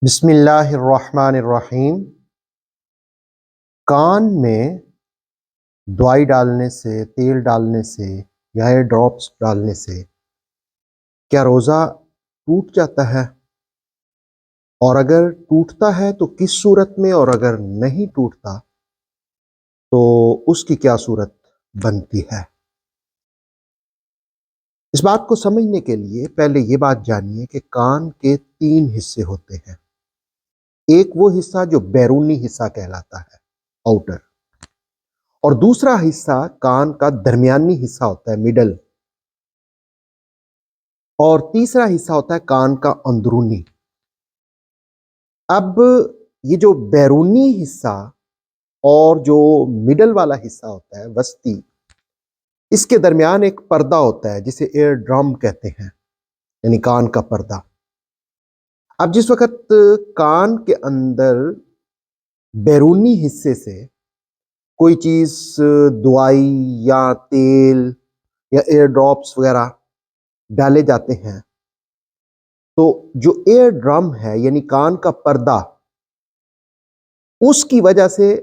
بسم اللہ الرحمن الرحیم۔ کان میں دوائی ڈالنے سے، تیل ڈالنے سے یا ایئر ڈراپس ڈالنے سے کیا روزہ ٹوٹ جاتا ہے؟ اور اگر ٹوٹتا ہے تو کس صورت میں، اور اگر نہیں ٹوٹتا تو اس کی کیا صورت بنتی ہے؟ اس بات کو سمجھنے کے لیے پہلے یہ بات جانیے کہ کان کے 3 حصے ہوتے ہیں۔ ایک وہ حصہ جو بیرونی حصہ کہلاتا ہے، آؤٹر، اور دوسرا حصہ کان کا درمیانی حصہ ہوتا ہے، مڈل، اور تیسرا حصہ ہوتا ہے کان کا اندرونی۔ اب یہ جو بیرونی حصہ اور جو مڈل والا حصہ ہوتا ہے، وسطی، اس کے درمیان ایک پردہ ہوتا ہے جسے ایئر ڈرم کہتے ہیں، یعنی کان کا پردہ۔ اب جس وقت کان کے اندر بیرونی حصے سے کوئی چیز، دوائی یا تیل یا ایئر ڈراپس وغیرہ ڈالے جاتے ہیں تو جو ایئر ڈرم ہے یعنی کان کا پردہ، اس کی وجہ سے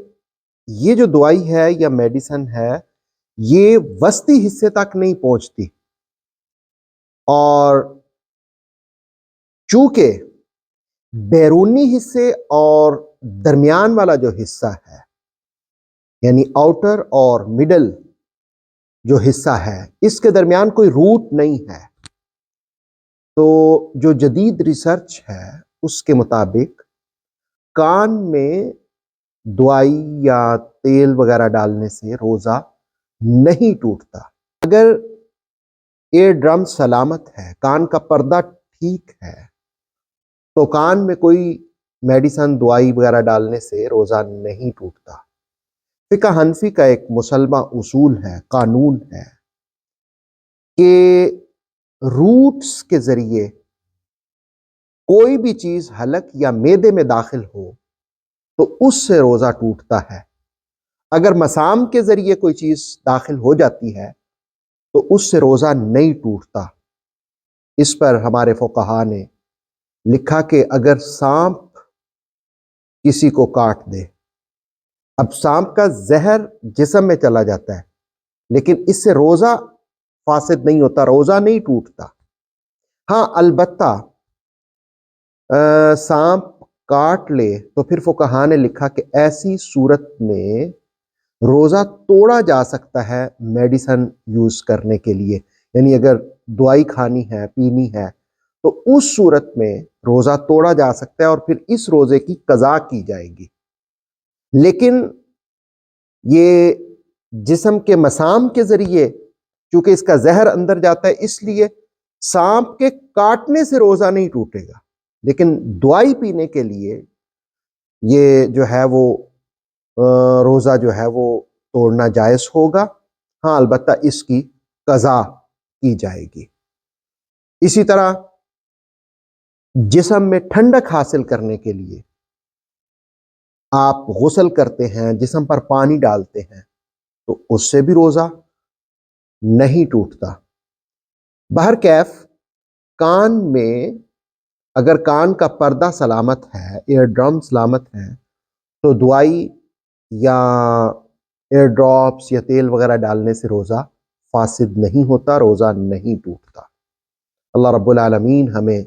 یہ جو دوائی ہے یا میڈیسن ہے یہ وسطی حصے تک نہیں پہنچتی، اور چونکہ بیرونی حصے اور درمیان والا جو حصہ ہے یعنی آؤٹر اور مڈل جو حصہ ہے، اس کے درمیان کوئی روٹ نہیں ہے، تو جو جدید ریسرچ ہے اس کے مطابق کان میں دوائی یا تیل وغیرہ ڈالنے سے روزہ نہیں ٹوٹتا۔ اگر ایئر ڈرم سلامت ہے، کان کا پردہ ٹھیک ہے، تو کان میں کوئی میڈیسن، دوائی وغیرہ ڈالنے سے روزہ نہیں ٹوٹتا۔ فقہ حنفی کا ایک مسلمہ اصول ہے، قانون ہے کہ روٹس کے ذریعے کوئی بھی چیز حلق یا معدے میں داخل ہو تو اس سے روزہ ٹوٹتا ہے۔ اگر مسام کے ذریعے کوئی چیز داخل ہو جاتی ہے تو اس سے روزہ نہیں ٹوٹتا۔ اس پر ہمارے فقہا نے لکھا کہ اگر سانپ کسی کو کاٹ دے، اب سانپ کا زہر جسم میں چلا جاتا ہے لیکن اس سے روزہ فاسد نہیں ہوتا، روزہ نہیں ٹوٹتا۔ ہاں البتہ سانپ کاٹ لے تو پھر فقہا نے لکھا کہ ایسی صورت میں روزہ توڑا جا سکتا ہے میڈیسن یوز کرنے کے لیے، یعنی اگر دوائی کھانی ہے، پینی ہے، تو اس صورت میں روزہ توڑا جا سکتا ہے اور پھر اس روزے کی قضا کی جائے گی۔ لیکن یہ جسم کے مسام کے ذریعے، چونکہ اس کا زہر اندر جاتا ہے، اس لیے سانپ کے کاٹنے سے روزہ نہیں ٹوٹے گا، لیکن دوائی پینے کے لیے یہ جو ہے وہ روزہ جو ہے وہ توڑنا جائز ہوگا۔ ہاں البتہ اس کی قضا کی جائے گی۔ اسی طرح جسم میں ٹھنڈک حاصل کرنے کے لیے آپ غسل کرتے ہیں، جسم پر پانی ڈالتے ہیں، تو اس سے بھی روزہ نہیں ٹوٹتا۔ بہرکیف کان میں اگر کان کا پردہ سلامت ہے، ایئر ڈرم سلامت ہے، تو دوائی یا ایئر ڈراپس یا تیل وغیرہ ڈالنے سے روزہ فاسد نہیں ہوتا، روزہ نہیں ٹوٹتا۔ اللہ رب العالمین ہمیں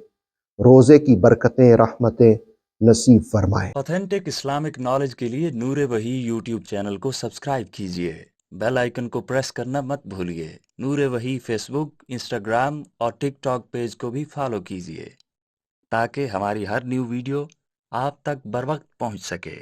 روزے کی برکتیں، رحمتیں نصیب فرمائے۔ آتھینٹک اسلامک نالج کے لیے نور وحی یوٹیوب چینل کو سبسکرائب کیجئے، بیل آئیکن کو پریس کرنا مت بھولیے۔ نور وحی فیس بک، انسٹاگرام اور ٹک ٹاک پیج کو بھی فالو کیجئے تاکہ ہماری ہر نیو ویڈیو آپ تک بروقت پہنچ سکے۔